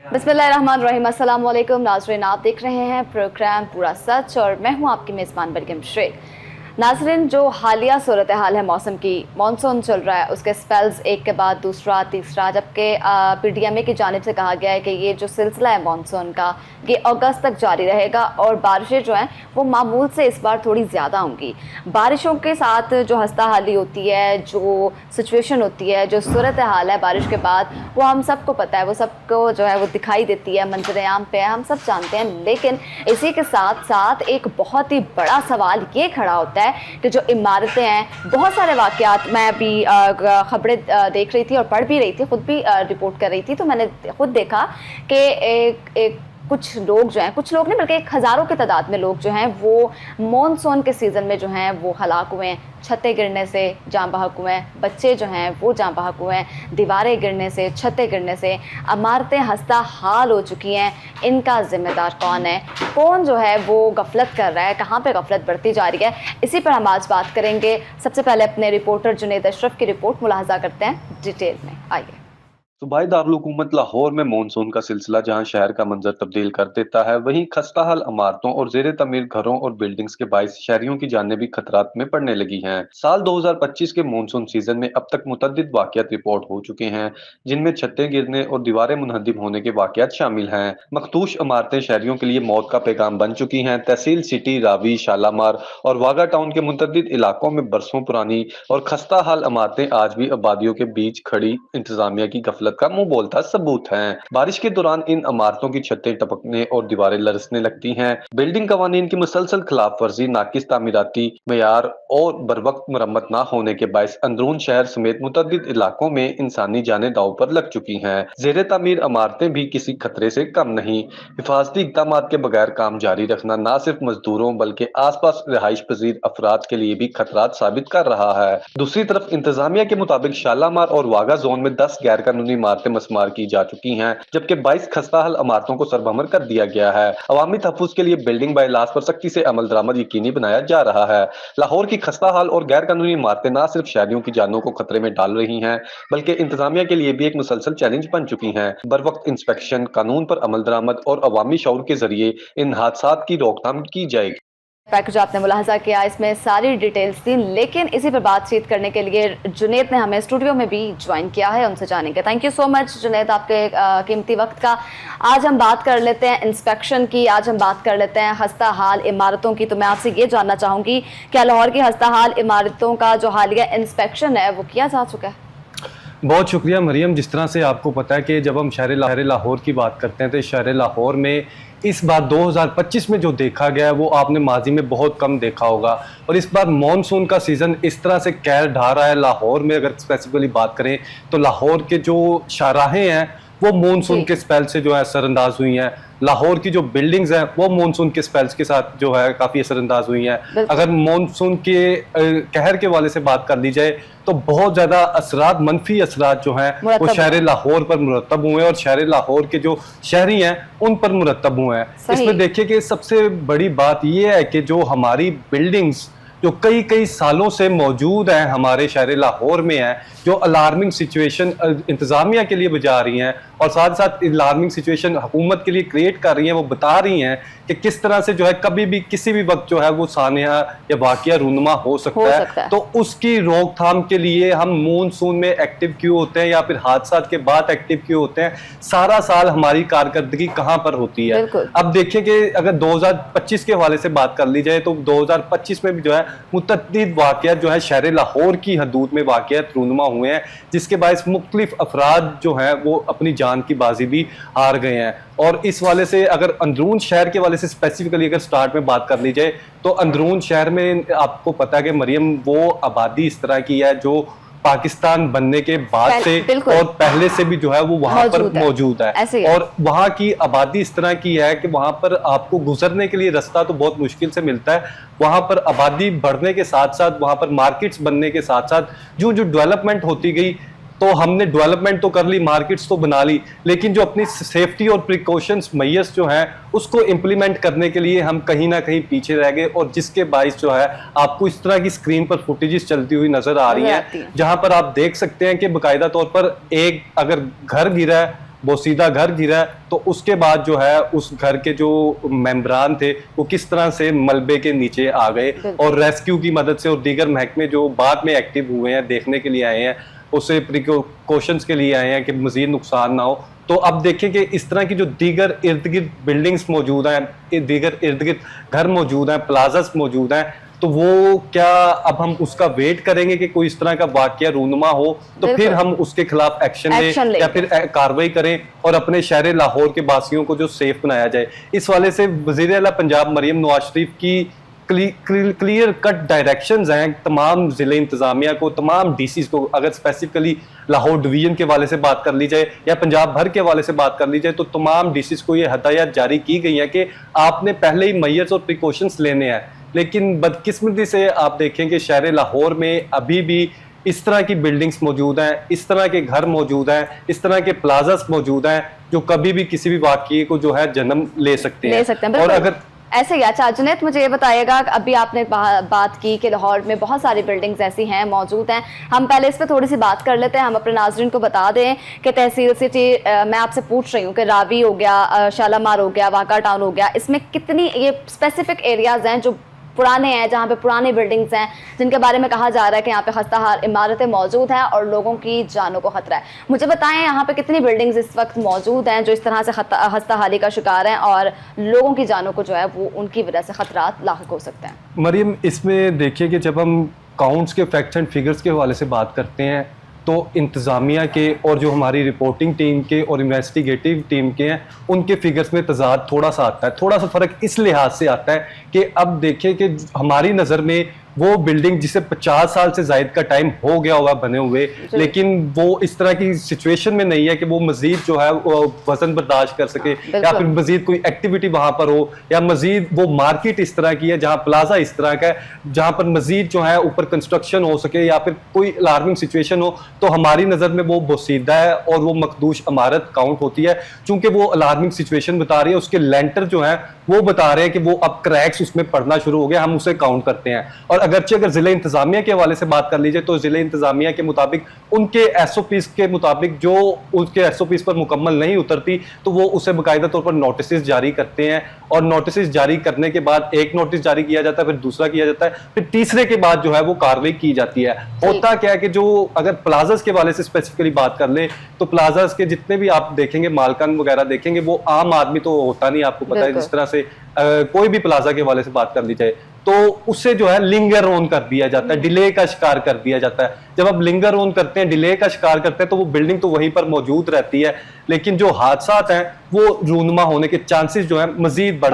बिस्मिल्लाहिर्रहमानिर्रहीम। अस्सलाम वालेकुम नाज़रीन, आप देख रहे हैं प्रोग्राम पूरा सच और मैं हूं आपकी मेज़बान मरियम शेख। नाज़रीन, जो हालिया सूरत हाल है मौसम की, मानसून चल रहा है, उसके स्पेल्स एक के बाद दूसरा तीसरा, जबकि PDMA की जानिब से कहा गया है कि ये जो सिलसिला है मानसून का, ये अगस्त तक जारी रहेगा और बारिशें जो हैं वो मामूल से इस बार थोड़ी ज़्यादा होंगी। बारिशों के साथ जो हस्ता हाली होती है, जो सिचुएशन होती है, जो सूरत हाल है बारिश के बाद, वो हम सबको पता है, वो सबको जो है वो दिखाई देती है, मंजर आम पे है, हम सब जानते हैं। लेकिन इसी के साथ साथ एक बहुत ही बड़ा सवाल ये खड़ा होता है कि जो इमारतें हैं, बहुत सारे वाक़यात मैं अभी खबरें देख रही थी और पढ़ भी रही थी, ख़ुद भी रिपोर्ट कर रही थी, तो मैंने खुद देखा कि एक कुछ लोग जो हैं, कुछ लोग नहीं बल्कि एक हज़ारों की तादाद में लोग जो हैं वो मॉनसून के सीज़न में जो हैं वो हलाक हुए हैं। छतें गिरने से जाँ बहक हुए हैं, बच्चे जो हैं वो जाँ बहक हुए हैं, दीवारें गिरने से, छतें गिरने से, इमारतें हस्ता हाल हो चुकी हैं। इनका ज़िम्मेदार कौन है? कौन जो है वो गफलत कर रहा है? कहाँ पे गफलत बढ़ती जा रही है? इसी पर हम आज बात करेंगे। सबसे पहले अपने रिपोर्टर जुनैद अशरफ की रिपोर्ट मुलाहजा करते हैं डिटेल में। आइए। सूबाई दारुल हुकूमत लाहौर में मानसून का सिलसिला जहां शहर का मंजर तब्दील कर देता है, वहीं खस्ताहाल इमारतों और जेर तमीर घरों और बिल्डिंग्स के बाइस शहरियों की जानें भी खतरात में पड़ने लगी हैं। साल 2025 के मानसून सीजन में अब तक मुतअद्दिद वाक़यात रिपोर्ट हो चुके हैं, जिनमें छतें गिरने और दीवारें मुनहदिम होने के वाक़यात शामिल हैं। मखदूश इमारतें शहरियों के लिए मौत का पैगाम बन चुकी हैं। तहसील सिटी, रावी, शालामार और वागा टाउन के मुतअद्दिद इलाकों में बरसों पुरानी और खस्ताहाल इमारतें आज भी आबादियों के बीच खड़ी इंतजामिया की गफलत का मुंह बोलता सबूत है। बारिश के दौरान इन इमारतों की छतें टपकने और दीवारें लरसने लगती हैं। बिल्डिंग कवानीन की मुसलसल खिलाफ वर्जी, नाकिस तामीराती मेयार और बरवक्त मरम्मत न होने के बायस अंदरून शहर समेत मुतअद्दिद इलाकों में इंसानी जानें दांव पर लग चुकी हैं। जेर तामीर इमारतें भी किसी खतरे से कम नहीं। हिफाजती इक़दाम के बगैर काम जारी रखना न सिर्फ मजदूरों बल्कि आस पास रिहाइश पजीर अफराद के लिए भी खतरात साबित कर रहा है। दूसरी तरफ इंतजामिया के मुताबिक शालामार और वागा जोन में 10 गैर कानूनी इमारतें मस्मार की जा चुकी हैं, जबकि 22 खस्ताहाल इमारतों को सरभमर कर दिया गया है। अवामी तहफ़्फ़ुज़ के लिए बिल्डिंग बाय लाश पर सख्ती से अमल दरामद यकीनी बनाया जा रहा है। लाहौर की खस्ताहाल और गैर कानूनी इमारतें न सिर्फ शहरियों की जानों को खतरे में डाल रही हैं, बल्कि इंतजामिया के लिए भी एक मुसलसल चैलेंज बन चुकी हैं। बर वक्त इंस्पेक्शन, कानून पर अमल दरामद और अवामी शऊर के जरिए इन हादसात की रोकथाम की जाएगी। पैकेज आपने मुलाहजा किया, इसमें सारी डिटेल्स थी, लेकिन इसी पर बातचीत करने के लिए जुनैद ने हमें स्टूडियो में भी ज्वाइन किया है, उनसे जानेंगे। Thank you so much Junaid, आपके कीमती वक्त का। आज हम बात कर लेते हैं इंस्पेक्शन की, आज हम बात कर लेते हैं हस्ता हाल इमारतों की। तो मैं आपसे ये जानना चाहूँगी, क्या लाहौर की हस्ता हाल इमारतों का जो हालिया इंस्पेक्शन है वो किया जा चुका है? बहुत शुक्रिया मरियम। जिस तरह से आपको पता है कि जब हम शहर लाहौर की बात करते हैं तो शहर लाहौर में इस बार 2025 में जो देखा गया है वो आपने माजी में बहुत कम देखा होगा। और इस बार मॉनसून का सीज़न इस तरह से कहर ढा रहा है लाहौर में। अगर स्पेसिफिकली बात करें तो लाहौर के जो शाहराहें हैं वो मॉनसून के स्पेल से जो है असरअंदाज हुई हैं। लाहौर की जो बिल्डिंग्स हैं वो मॉनसून के स्पेल्स के साथ जो है काफ़ी असरअंदाज हुई हैं। अगर मॉनसून के कहर के वाले से बात कर ली जाए तो बहुत ज़्यादा असरात, मनफी असरात जो हैं वो शहर लाहौर पर मुरतब हुए हैं और शहर लाहौर के जो शहरी हैं उन पर मुरतब हुए हैं। इसमें देखिए कि सबसे बड़ी बात यह है कि जो हमारी बिल्डिंग्स जो कई कई सालों से मौजूद हैं हमारे शहर लाहौर में है, जो अलार्मिंग सिचुएशन इंतज़ामिया के लिए बजा रही हैं और साथ साथ अलार्मिंग सिचुएशन हुकूमत के लिए क्रिएट कर रही हैं। वो बता रही हैं कि किस तरह से जो है कभी भी किसी भी वक्त जो है वो सानिया या वाक़या रूनुमा हो सकता है। तो उसकी रोकथाम के लिए हम मानसून में एक्टिव क्यों होते हैं या फिर हादसात के बाद एक्टिव क्यों होते हैं? सारा साल हमारी कारकर्दगी कहाँ पर होती है? अब देखिए कि अगर 2025 के हवाले से बात कर ली जाए तो 2025 में भी जो है मुतअद्दिद वाक़यात जो है शहर लाहौर की हदूद में वाक़यात रूनुमा हुए हैं, जिसके बायस मुख्तलिफ अफराद जो हैं वो अपनी जान की बाजी भी हार गए हैं। और इस वाले से अगर अंदरून शहर के वाले से स्पेसिफिकली अगर स्टार्ट में बात कर ली जाए तो अंदरून शहर में आपको पता है कि मरियम वो आबादी इस तरह की है जो पाकिस्तान बनने के बाद से और पहले से भी जो है वो वहां पर मौजूद है। और वहां की आबादी इस तरह की है कि वहां पर आपको गुजरने के लिए रास्ता तो बहुत मुश्किल से मिलता है। वहां पर आबादी बढ़ने के साथ साथ वहां पर मार्केट्स बनने के साथ साथ जो जो डेवलपमेंट होती गई, तो हमने डेवलपमेंट तो कर ली, मार्केट्स तो बना ली, लेकिन जो अपनी सेफ्टी और प्रिकॉशंस मैयर्स जो हैं उसको इम्प्लीमेंट करने के लिए हम कहीं ना कहीं पीछे रह गए। और जिसके बाइस जो है आपको इस तरह की स्क्रीन पर फुटेजेस चलती हुई नजर आ रही हैं, जहां पर आप देख सकते हैं कि बाकायदा तौर पर एक अगर घर गिरा है बोसीदा घर गिरा है, तो उसके बाद जो है उस घर के जो मेंबरान थे वो किस तरह से मलबे के नीचे आ गए और रेस्क्यू की मदद से और दीगर महकमे जो बाद में एक्टिव हुए हैं, देखने के लिए आए हैं, उससे प्रिकॉशंस के लिए आए हैं कि मजीद नुकसान ना हो। तो अब देखें कि इस तरह की जो दीगर इर्द गिर्द बिल्डिंग्स मौजूद हैं, दीगर इर्द गिर्द घर मौजूद हैं, प्लाजास मौजूद हैं, तो वो क्या अब हम उसका वेट करेंगे कि कोई इस तरह का वाकया रूनुमा हो तो फिर हम उसके खिलाफ एक्शन लें या फिर कार्रवाई करें और अपने शहर लाहौर के वासियों को जो सेफ बनाया जाए। इस वाले से वज़ीर आला पंजाब मरियम नवाज शरीफ की क्लियर कट डायरेक्शंस हैं तमाम ज़िले इंतज़ामिया को, तमाम डीसीज को। अगर स्पेसिफिकली लाहौर डिवीजन के वाले से बात कर ली जाए या पंजाब भर के वाले से बात कर ली जाए, तो तमाम डीसीज को ये हदायत जारी की गई है कि आपने पहले ही मैयर्स और प्रिकॉशंस लेने हैं। लेकिन बदकिस्मती से आप देखें कि शहर लाहौर में अभी भी इस तरह की बिल्डिंग्स मौजूद हैं, इस तरह के घर मौजूद हैं, इस तरह के प्लाजास मौजूद हैं जो कभी भी किसी भी वाकये को जो है जन्म ले सकते हैं। और अगर ऐसे ही अच्छा जुनैद, मुझे ये बताइएगा, अभी आपने बात की कि लाहौर में बहुत सारी बिल्डिंग्स ऐसी हैं मौजूद हैं, हम पहले इस पर थोड़ी सी बात कर लेते हैं। हम अपने नाज़रीन को बता दें कि तहसील सिटी, मैं आपसे पूछ रही हूँ कि रावी हो गया, शालामार हो गया, वाका टाउन हो गया, इसमें कितनी ये स्पेसिफिक एरियाज हैं जो पुराने हैं, जहाँ पे पुरानी बिल्डिंग्स हैं जिनके बारे में कहा जा रहा है कि यहाँ पे खस्ताहाल इमारतें मौजूद हैं और लोगों की जानों को खतरा है। मुझे बताएं यहाँ पे कितनी बिल्डिंग्स इस वक्त मौजूद हैं जो इस तरह से खस्ताहाली का शिकार हैं और लोगों की जानों को जो है वो उनकी वजह से खतरात लाहिक हो सकते हैं। मरियम, इसमें देखिए कि जब हम काउंट्स के फैक्ट्स एंड फिगर्स के हवाले से बात करते हैं तो इंतज़ामिया के और जो हमारी रिपोर्टिंग टीम के और इन्वेस्टिगेटिव टीम के हैं उनके फिगर्स में तजाद थोड़ा सा आता है। थोड़ा सा फ़र्क इस लिहाज से आता है कि अब देखें कि हमारी नज़र में वो बिल्डिंग जिसे 50 साल से ज़ायद का टाइम हो गया हुआ बने हुए, लेकिन वो इस तरह की सिचुएशन में नहीं है कि वो मज़ीद जो है वज़न बर्दाश्त कर सके या फिर मज़ीद कोई एक्टिविटी वहाँ पर हो, या मज़ीद वो मार्केट इस तरह की है जहाँ प्लाजा इस तरह का है जहाँ पर मज़ीद जो है ऊपर कंस्ट्रक्शन हो सके या फिर कोई अलार्मिंग सिचुएशन हो। तो हमारी नज़र में वो बोसीदा है और वो मखदूश इमारत काउंट होती है। चूँकि वो अलार्मिंग सिचुएशन बता रही है, उसके लेंटर जो है वो बता रहे हैं कि वो अब क्रैक्स उसमें पड़ना शुरू हो गया, हम उसे काउंट करते हैं। और अगरचे अगर ज़िले इंतज़ामिया के हवाले से बात कर लीजिए तो ज़िले इंतज़ामिया के मुताबिक उनके एसओपीज़ के मुताबिक जो उसके एसओपीज़ पर मुकम्मल नहीं उतरती तो वो उसे बाकायदा तौर पर नोटिस जारी करते हैं और नोटिस जारी करने के बाद एक नोटिस जारी किया जाता है, फिर दूसरा किया जाता है, फिर तीसरे के बाद जो है वो कार्रवाई की जाती है। होता क्या है कि जो अगर प्लाजास के हवाले से स्पेसिफिकली बात कर ले तो प्लाजास के जितने भी आप देखेंगे मालकान वगैरह देखेंगे वो आम आदमी तो होता नहीं, आपको पता है। जिस तरह से कोई भी प्लाजा के हवाले से बात कर ली जाए तो उससे जो है लिंगर ऑन कर दिया जाता है, डिले का शिकार कर दिया जाता है। जब आप लिंगर ऑन करते हैं, डिले का शिकार करते हैं तो वो बिल्डिंग तो वहीं पर मौजूद रहती है, लेकिन जो हादसात हैं वो रूनुमा होने के चांसेस जो है मजीद बढ़ जाते हैं।